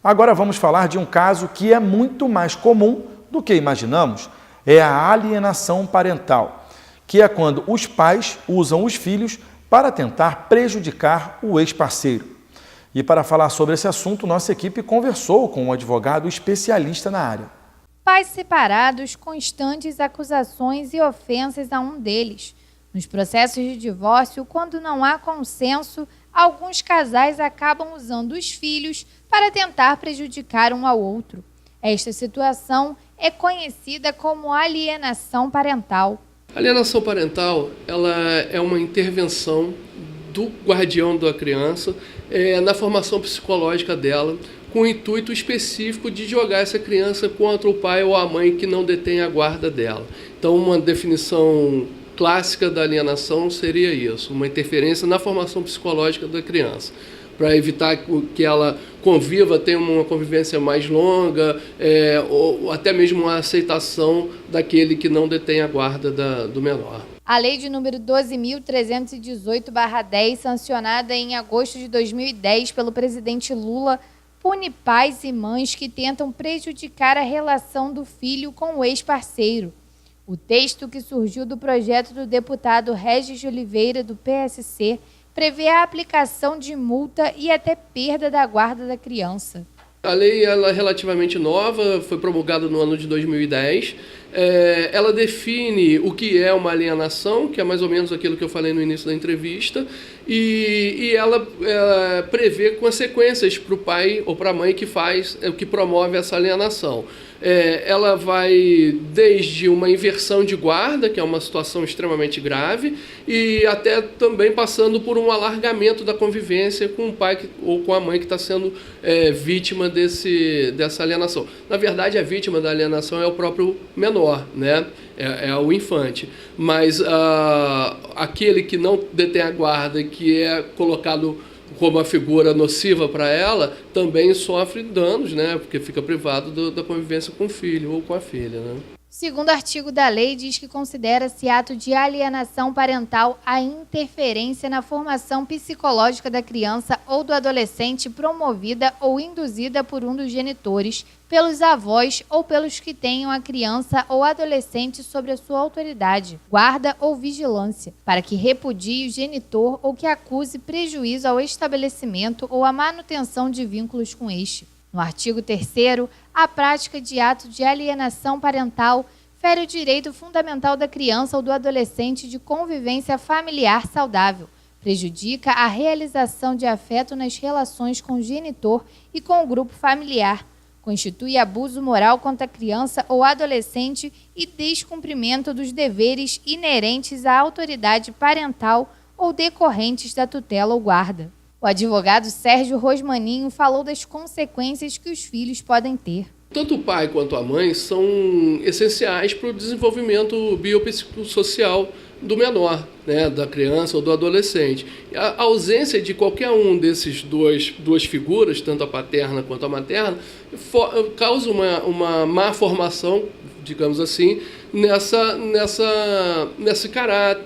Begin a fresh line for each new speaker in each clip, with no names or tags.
Agora vamos falar de um caso que é muito mais comum do que imaginamos, é a alienação parental, que é quando os pais usam os filhos para tentar prejudicar o ex-parceiro. E para falar sobre esse assunto, nossa equipe conversou com um advogado especialista na área.
Pais separados, constantes acusações e ofensas a um deles. Nos processos de divórcio, quando não há consenso, alguns casais acabam usando os filhos para tentar prejudicar um ao outro. Esta situação é conhecida como alienação parental.
A alienação parental ela é uma intervenção do guardião da criança na formação psicológica dela, com o intuito específico de jogar essa criança contra o pai ou a mãe que não detém a guarda dela. Então, uma definição clássica da alienação seria isso, uma interferência na formação psicológica da criança, para evitar que ela conviva, tenha uma convivência mais longa, ou até mesmo a aceitação daquele que não detém a guarda do menor.
A lei de número 12.318/10, sancionada em agosto de 2010 pelo presidente Lula, pune pais e mães que tentam prejudicar a relação do filho com o ex-parceiro. O texto, que surgiu do projeto do deputado Regis de Oliveira, do PSC, prevê a aplicação de multa e até perda da guarda da criança.
A lei ela é relativamente nova, foi promulgada no ano de 2010. Ela define o que é uma alienação, que é mais ou menos aquilo que eu falei no início da entrevista, e ela prevê consequências para o pai ou para a mãe que promove essa alienação. Ela vai desde uma inversão de guarda, que é uma situação extremamente grave, e até também passando por um alargamento da convivência com o pai ou com a mãe que está sendo vítima dessa alienação. Na verdade, a vítima da alienação é o próprio menor, né? É o infante. Mas aquele que não detém a guarda, que é colocado como uma figura nociva para ela, também sofre danos, né? Porque fica privado da convivência com o filho ou com a filha, né?
Segundo artigo da lei, diz que considera-se ato de alienação parental a interferência na formação psicológica da criança ou do adolescente promovida ou induzida por um dos genitores, pelos avós ou pelos que tenham a criança ou adolescente sob a sua autoridade, guarda ou vigilância, para que repudie o genitor ou que acuse prejuízo ao estabelecimento ou à manutenção de vínculos com este. No artigo 3º, a prática de ato de alienação parental fere o direito fundamental da criança ou do adolescente de convivência familiar saudável, prejudica a realização de afeto nas relações com o genitor e com o grupo familiar, constitui abuso moral contra a criança ou adolescente e descumprimento dos deveres inerentes à autoridade parental ou decorrentes da tutela ou guarda. O advogado Sérgio Rosmaninho falou das consequências que os filhos podem ter.
Tanto o pai quanto a mãe são essenciais para o desenvolvimento biopsicossocial do menor, né, da criança ou do adolescente. A ausência de qualquer um desses duas figuras, tanto a paterna quanto a materna, causa uma má formação, digamos assim,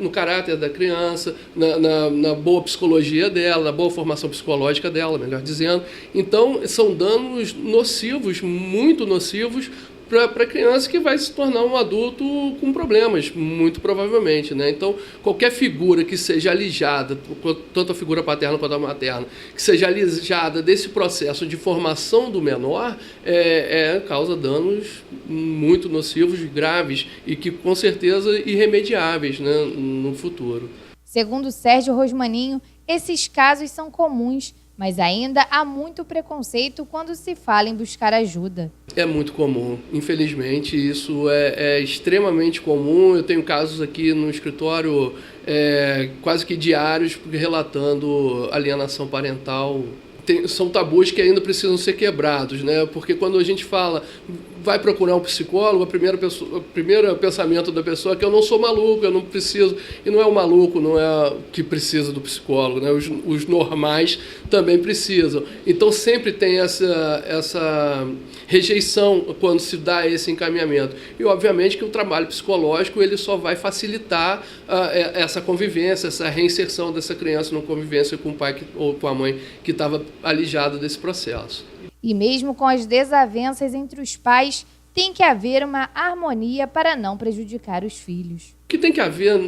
no caráter da criança, na boa psicologia dela, na boa formação psicológica dela, melhor dizendo. Então, são danos nocivos, muito nocivos, para a criança que vai se tornar um adulto com problemas, muito provavelmente, né? Então, qualquer figura que seja alijada, tanto a figura paterna quanto a materna, que seja alijada desse processo de formação do menor, causa danos muito nocivos, graves e que, com certeza, irremediáveis, né, no futuro.
Segundo Sérgio Rosmaninho, esses casos são comuns, mas ainda há muito preconceito quando se fala em buscar ajuda.
É muito comum, infelizmente, isso é extremamente comum. Eu tenho casos aqui no escritório quase que diários relatando alienação parental. São tabus que ainda precisam ser quebrados, né? Porque quando a gente fala, vai procurar um psicólogo, o primeiro pensamento da pessoa é que eu não sou maluco, eu não preciso. E não é o maluco, não é que precisa do psicólogo, né? Os normais também precisam. Então sempre tem essa rejeição quando se dá esse encaminhamento. E obviamente que o trabalho psicológico ele só vai facilitar essa convivência, essa reinserção dessa criança na convivência com o pai ou com a mãe que estava alijado desse processo.
E mesmo com as desavenças entre os pais, tem que haver uma harmonia para não prejudicar os filhos.
O que tem que haver,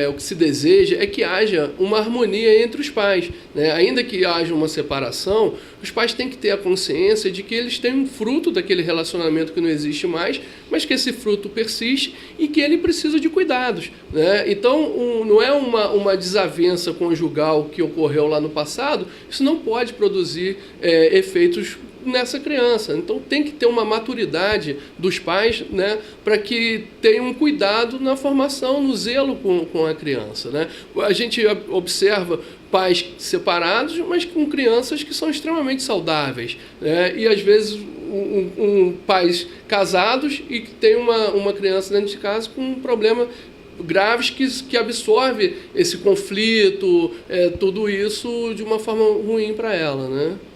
o que se deseja, é que haja uma harmonia entre os pais, né? Ainda que haja uma separação, os pais têm que ter a consciência de que eles têm um fruto daquele relacionamento que não existe mais, mas que esse fruto persiste e que ele precisa de cuidados, né? Então, não é uma desavença conjugal que ocorreu lá no passado, isso não pode produzir efeitos nessa criança. Então tem que ter uma maturidade dos pais, né, para que tenham um cuidado na formação, no zelo com a criança, né? A gente observa pais separados, mas com crianças que são extremamente saudáveis, né? E às vezes pais casados e que tem uma criança dentro de casa com um problema graves que absorve esse conflito, tudo isso de uma forma ruim para ela, né?